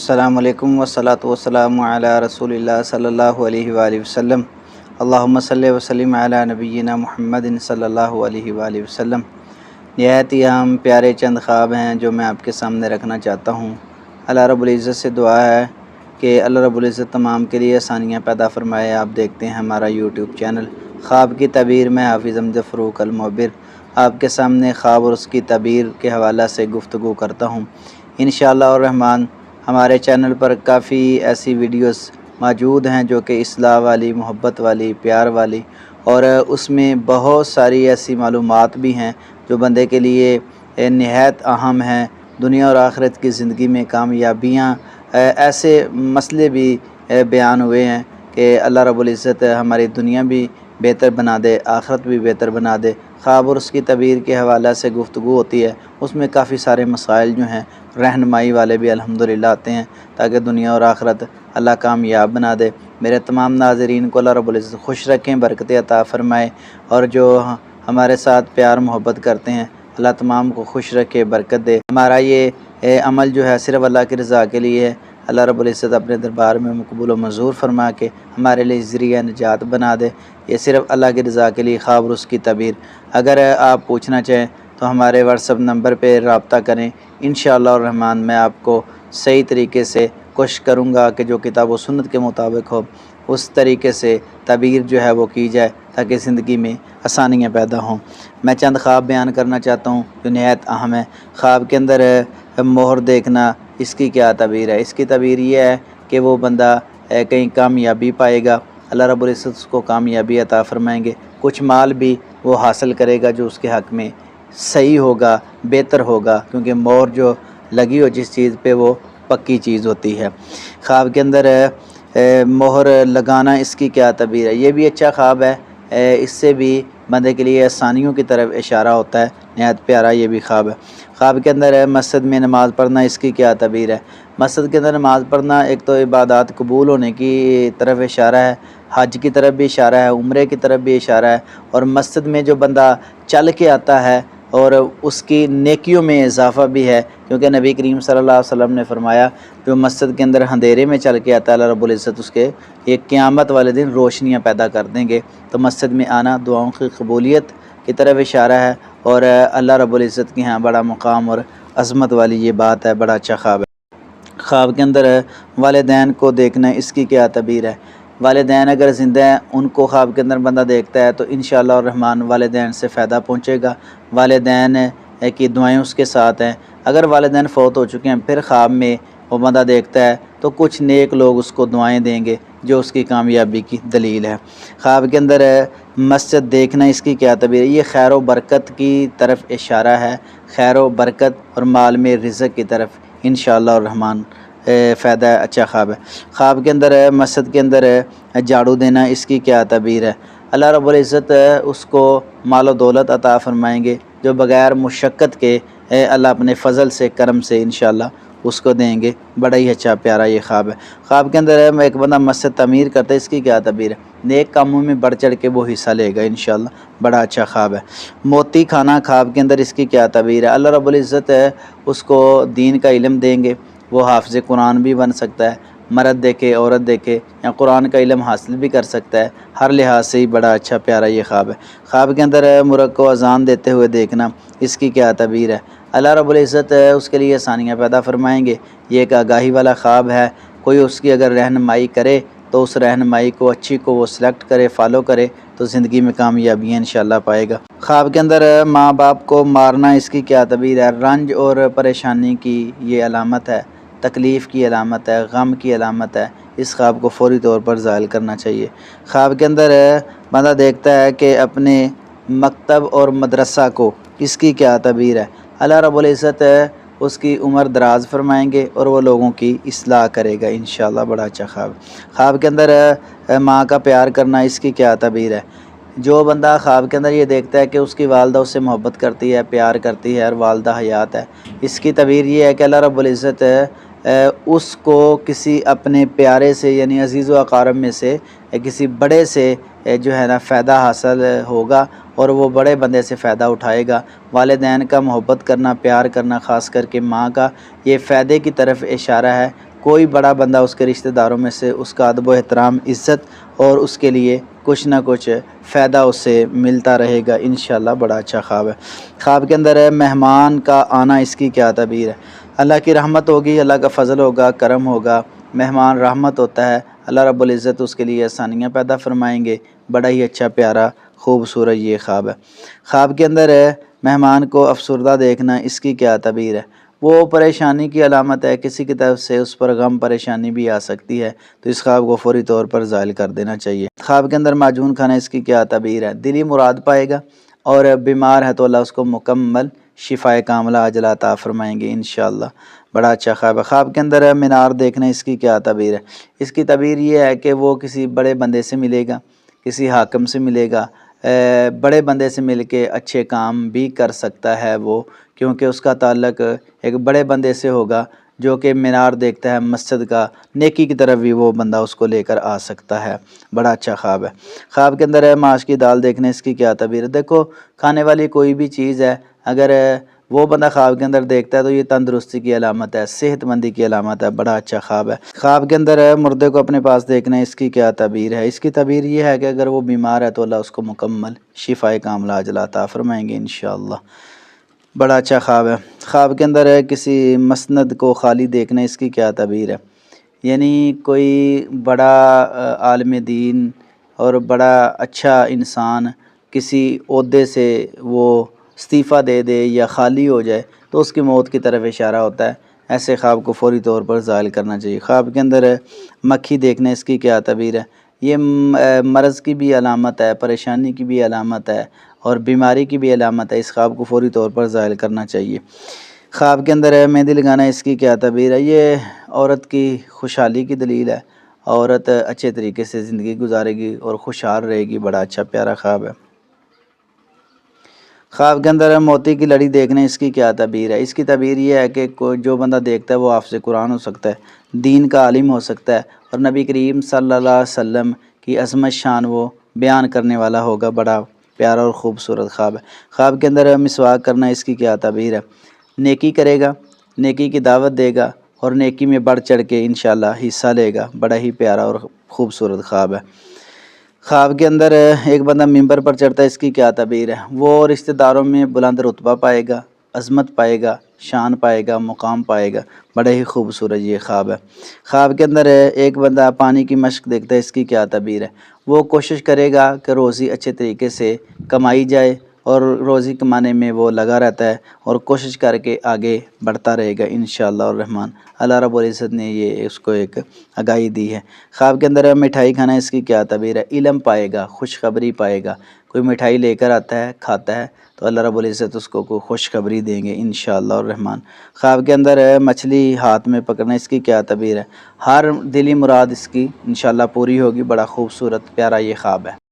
السلام علیکم والصلاۃ والسلام علی رسول اللہ صلی اللہ علیہ وآلہ وسلم۔ اللہم صلی وسلم علی نبینا محمد صلی اللہ علیہ وآلہ وسلم۔ نہایت ہی اہم پیارے چند خواب ہیں جو میں آپ کے سامنے رکھنا چاہتا ہوں۔ اللہ رب العزت سے دعا ہے کہ اللہ رب العزت تمام کے لیے آسانیاں پیدا فرمائے۔ آپ دیکھتے ہیں ہمارا یوٹیوب چینل خواب کی تعبیر میں حافظ امجد فروق المعبر آپ کے سامنے خواب اور اس کی تعبیر کے حوالہ سے گفتگو کرتا ہوں۔ انشاءاللہ الرحمن ہمارے چینل پر کافی ایسی ویڈیوز موجود ہیں جو کہ اصلاح والی، محبت والی، پیار والی، اور اس میں بہت ساری ایسی معلومات بھی ہیں جو بندے کے لیے نہایت اہم ہیں۔ دنیا اور آخرت کی زندگی میں کامیابیاں، ایسے مسئلے بھی بیان ہوئے ہیں کہ اللہ رب العزت ہماری دنیا بھی بہتر بنا دے، آخرت بھی بہتر بنا دے۔ خواب اور اس کی تعبیر کے حوالہ سے گفتگو ہوتی ہے، اس میں کافی سارے مسائل جو ہیں رہنمائی والے بھی الحمدللہ آتے ہیں تاکہ دنیا اور آخرت اللہ کامیاب بنا دے۔ میرے تمام ناظرین کو اللہ رب العزت خوش رکھیں، برکت عطا فرمائے، اور جو ہمارے ساتھ پیار محبت کرتے ہیں اللہ تمام کو خوش رکھے، برکت دے۔ ہمارا یہ عمل جو ہے صرف اللہ کی رضا کے لیے ہے۔ اللہ رب العزت اپنے دربار میں مقبول و منظور فرما کے ہمارے لیے ذریعہ نجات بنا دے۔ یہ صرف اللہ کی رضا کے لیے خواب اور اس کی تعبیر۔ اگر آپ پوچھنا چاہیں تو ہمارے واٹس ایپ نمبر پہ رابطہ کریں، انشاءاللہ الرحمن میں آپ کو صحیح طریقے سے کوشش کروں گا کہ جو کتاب و سنت کے مطابق ہو اس طریقے سے تعبیر جو ہے وہ کی جائے تاکہ زندگی میں آسانیاں پیدا ہوں۔ میں چند خواب بیان کرنا چاہتا ہوں جو نہایت اہم ہے۔ خواب کے اندر مہر دیکھنا، اس کی کیا تعبیر ہے؟ اس کی تعبیر یہ ہے کہ وہ بندہ کہیں کامیابی پائے گا، اللہ رب العزت اس کو کامیابی عطا فرمائیں گے، کچھ مال بھی وہ حاصل کرے گا جو اس کے حق میں صحیح ہوگا، بہتر ہوگا، کیونکہ مہر جو لگی ہو جس چیز پہ وہ پکی چیز ہوتی ہے۔ خواب کے اندر مہر لگانا، اس کی کیا تعبیر ہے؟ یہ بھی اچھا خواب ہے، اس سے بھی بندے کے لیے آسانیوں کی طرف اشارہ ہوتا ہے، نہایت پیارا یہ بھی خواب ہے۔ خواب کے اندر مسجد میں نماز پڑھنا، اس کی کیا تعبیر ہے؟ مسجد کے اندر نماز پڑھنا ایک تو عبادات قبول ہونے کی طرف اشارہ ہے، حج کی طرف بھی اشارہ ہے، عمرے کی طرف بھی اشارہ ہے، اور مسجد میں جو بندہ چل کے آتا ہے اور اس کی نیکیوں میں اضافہ بھی ہے، کیونکہ نبی کریم صلی اللہ علیہ وسلم نے فرمایا جو مسجد کے اندر اندھیرے میں چل کے آتا ہے اللہ رب العزت اس کے یہ قیامت والے دن روشنیاں پیدا کر دیں گے۔ تو مسجد میں آنا دعاؤں کی قبولیت کی طرف اشارہ ہے، اور اللہ رب العزت کے ہاں بڑا مقام اور عظمت والی یہ بات ہے، بڑا اچھا خواب ہے۔ خواب کے اندر والدین کو دیکھنا، اس کی کیا تعبیر ہے؟ والدین اگر زندہ ہیں ان کو خواب کے اندر بندہ دیکھتا ہے تو انشاءاللہ الرحمن والدین سے فائدہ پہنچے گا، والدین کی دعائیں اس کے ساتھ ہیں۔ اگر والدین فوت ہو چکے ہیں پھر خواب میں وہ بندہ دیکھتا ہے تو کچھ نیک لوگ اس کو دعائیں دیں گے جو اس کی کامیابی کی دلیل ہے۔ خواب کے اندر مسجد دیکھنا، اس کی کیا تعبیر ہے؟ یہ خیر و برکت کی طرف اشارہ ہے، خیر و برکت اور مال میں رزق کی طرف انشاءاللہ الرحمن فائدہ ہے، اچھا خواب ہے۔ خواب کے اندر مسجد کے اندر جھاڑو دینا، اس کی کیا تعبیر ہے؟ اللہ رب العزت اس کو مال و دولت عطا فرمائیں گے جو بغیر مشقت کے اللہ اپنے فضل سے، کرم سے انشاءاللہ اس کو دیں گے، بڑا ہی اچھا پیارا یہ خواب ہے۔ خواب کے اندر ایک بندہ مسجد تعمیر کرتا ہے، اس کی کیا تعبیر ہے؟ نیک کاموں میں بڑھ چڑھ کے وہ حصہ لے گا انشاءاللہ، بڑا اچھا خواب ہے۔ موتی کھانا خواب کے اندر، اس کی کیا تعبیر ہے؟ اللہ رب العزت اس کو دین کا علم دیں گے، وہ حافظ قرآن بھی بن سکتا ہے، مرد دیکھے عورت دیکھے یا قرآن کا علم حاصل بھی کر سکتا ہے، ہر لحاظ سے ہی بڑا اچھا پیارا یہ خواب ہے۔ خواب کے اندر مرغ کو اذان دیتے ہوئے دیکھنا، اس کی کیا تعبیر ہے؟ اللہ رب العزت اس کے لیے آسانیاں پیدا فرمائیں گے، یہ ایک آگاہی والا خواب ہے۔ کوئی اس کی اگر رہنمائی کرے تو اس رہنمائی کو اچھی کو وہ سلیکٹ کرے، فالو کرے تو زندگی میں کامیابیاں انشاءاللہ پائے گا۔ خواب کے اندر ماں باپ کو مارنا، اس کی کیا تعبیر ہے؟ رنج اور پریشانی کی یہ علامت ہے، تکلیف کی علامت ہے، غم کی علامت ہے، اس خواب کو فوری طور پر زائل کرنا چاہیے۔ خواب کے اندر بندہ دیکھتا ہے کہ اپنے مکتب اور مدرسہ کو، اس کی کیا تعبیر ہے؟ اللہ رب العزت اس کی عمر دراز فرمائیں گے اور وہ لوگوں کی اصلاح کرے گا انشاءاللہ، بڑا اچھا خواب۔ خواب کے اندر ماں کا پیار کرنا، اس کی کیا تعبیر ہے؟ جو بندہ خواب کے اندر یہ دیکھتا ہے کہ اس کی والدہ اس سے محبت کرتی ہے، پیار کرتی ہے اور والدہ حیات ہے، اس کی تعبیر یہ ہے کہ اللہ رب العزت اس کو کسی اپنے پیارے سے یعنی عزیز و اقارب میں سے کسی بڑے سے جو ہے نا فائدہ حاصل ہوگا اور وہ بڑے بندے سے فائدہ اٹھائے گا۔ والدین کا محبت کرنا، پیار کرنا، خاص کر کے ماں کا، یہ فائدے کی طرف اشارہ ہے، کوئی بڑا بندہ اس کے رشتہ داروں میں سے اس کا ادب و احترام عزت اور اس کے لیے کچھ نہ کچھ فائدہ اس سے ملتا رہے گا انشاءاللہ۔ بڑا اچھا خواب ہے۔ خواب کے اندر ہے مہمان کا آنا، اس کی کیا تعبیر ہے؟ اللہ کی رحمت ہوگی، اللہ کا فضل ہوگا، کرم ہوگا، مہمان رحمت ہوتا ہے، اللہ رب العزت اس کے لیے آسانیاں پیدا فرمائیں گے۔ بڑا ہی اچھا پیارا خوبصورت یہ خواب ہے۔ خواب کے اندر ہے مہمان کو افسردہ دیکھنا، اس کی کیا تعبیر ہے؟ وہ پریشانی کی علامت ہے، کسی کی طرف سے اس پر غم پریشانی بھی آ سکتی ہے، تو اس خواب کو فوری طور پر زائل کر دینا چاہیے۔ خواب کے اندر معجون کھانا، اس کی کیا تعبیر ہے؟ دلی مراد پائے گا، اور بیمار ہے تو اللہ اس کو مکمل شفائے کاملہ عاجلہ عطا فرمائیں گے انشاءاللہ۔ بڑا اچھا خواب ہے۔ خواب کے اندر مینار دیکھنا، اس کی کیا تعبیر ہے؟ اس کی تعبیر یہ ہے کہ وہ کسی بڑے بندے سے ملے گا، کسی حاکم سے ملے گا، بڑے بندے سے مل کے اچھے کام بھی کر سکتا ہے وہ، کیونکہ اس کا تعلق ایک بڑے بندے سے ہوگا جو کہ مینار دیکھتا ہے مسجد کا، نیکی کی طرف بھی وہ بندہ اس کو لے کر آ سکتا ہے۔ بڑا اچھا خواب ہے۔ خواب کے اندر ہے ماش کی دال دیکھنا، اس کی کیا تعبیر ہے؟ دیکھو کھانے والی کوئی بھی چیز ہے، اگر وہ بندہ خواب کے اندر دیکھتا ہے تو یہ تندرستی کی علامت ہے، صحت مندی کی علامت ہے۔ بڑا اچھا خواب ہے۔ خواب کے اندر ہے مردے کو اپنے پاس دیکھنا، اس کی کیا تعبیر ہے؟ اس کی تعبیر یہ ہے کہ اگر وہ بیمار ہے تو اللہ اس کو مکمل شفائے کاملہ عاجلہ عطا فرمائیں گے انشاءاللہ۔ بڑا اچھا خواب ہے۔ خواب کے اندر ہے کسی مسند کو خالی دیکھنا، اس کی کیا تعبیر ہے؟ یعنی کوئی بڑا عالم دین اور بڑا اچھا انسان کسی عہدے سے وہ استعفیٰ دے دے یا خالی ہو جائے تو اس کی موت کی طرف اشارہ ہوتا ہے، ایسے خواب کو فوری طور پر زائل کرنا چاہیے۔ خواب کے اندر ہے مکھی دیکھنا، اس کی کیا تعبیر ہے؟ یہ مرض کی بھی علامت ہے، پریشانی کی بھی علامت ہے اور بیماری کی بھی علامت ہے، اس خواب کو فوری طور پر زائل کرنا چاہیے۔ خواب کے اندر ہے مہندی لگانا، اس کی کیا تعبیر ہے؟ یہ عورت کی خوشحالی کی دلیل ہے، عورت اچھے طریقے سے زندگی گزارے گی اور خوشحال رہے گی۔ بڑا اچھا پیارا خواب ہے۔ خواب کے اندر ہے موتی کی لڑی دیکھنا، اس کی کیا تعبیر ہے؟ اس کی تعبیر یہ ہے کہ جو بندہ دیکھتا ہے وہ حافظ قرآن ہو سکتا ہے، دین کا عالم ہو سکتا ہے، اور نبی کریم صلی اللہ علیہ وسلم کی عظمت شان وہ بیان کرنے والا ہوگا۔ بڑا پیارا اور خوبصورت خواب ہے۔ خواب کے اندر ہے مسواک کرنا، اس کی کیا تعبیر ہے؟ نیکی کرے گا، نیکی کی دعوت دے گا اور نیکی میں بڑھ چڑھ کے انشاءاللہ حصہ لے گا۔ بڑا ہی پیارا اور خوبصورت خواب ہے۔ خواب کے اندر ایک بندہ ممبر پر چڑھتا ہے، اس کی کیا تعبیر ہے؟ وہ رشتہ داروں میں بلند رتبہ پائے گا، عظمت پائے گا، شان پائے گا، مقام پائے گا۔ بڑا ہی خوبصورت یہ خواب ہے۔ خواب کے اندر ایک بندہ پانی کی مشق دیکھتا ہے، اس کی کیا تعبیر ہے؟ وہ کوشش کرے گا کہ روزی اچھے طریقے سے کمائی جائے اور روزی کمانے میں وہ لگا رہتا ہے اور کوشش کر کے آگے بڑھتا رہے گا انشاءاللہ الرحمن۔ اللہ رب العزت نے یہ اس کو ایک آگاہی دی ہے۔ خواب کے اندر ہے مٹھائی کھانا، اس کی کیا تعبیر ہے؟ علم پائے گا، خوشخبری پائے گا۔ کوئی مٹھائی لے کر آتا ہے، کھاتا ہے تو اللہ رب العزت اس کو کوئی خوشخبری دیں گے انشاءاللہ الرحمن۔ خواب کے اندر ہے مچھلی ہاتھ میں پکڑنا، اس کی کیا تعبیر ہے؟ ہر دلی مراد اس کی انشاءاللہ پوری ہوگی۔ بڑا خوبصورت پیارا یہ خواب ہے۔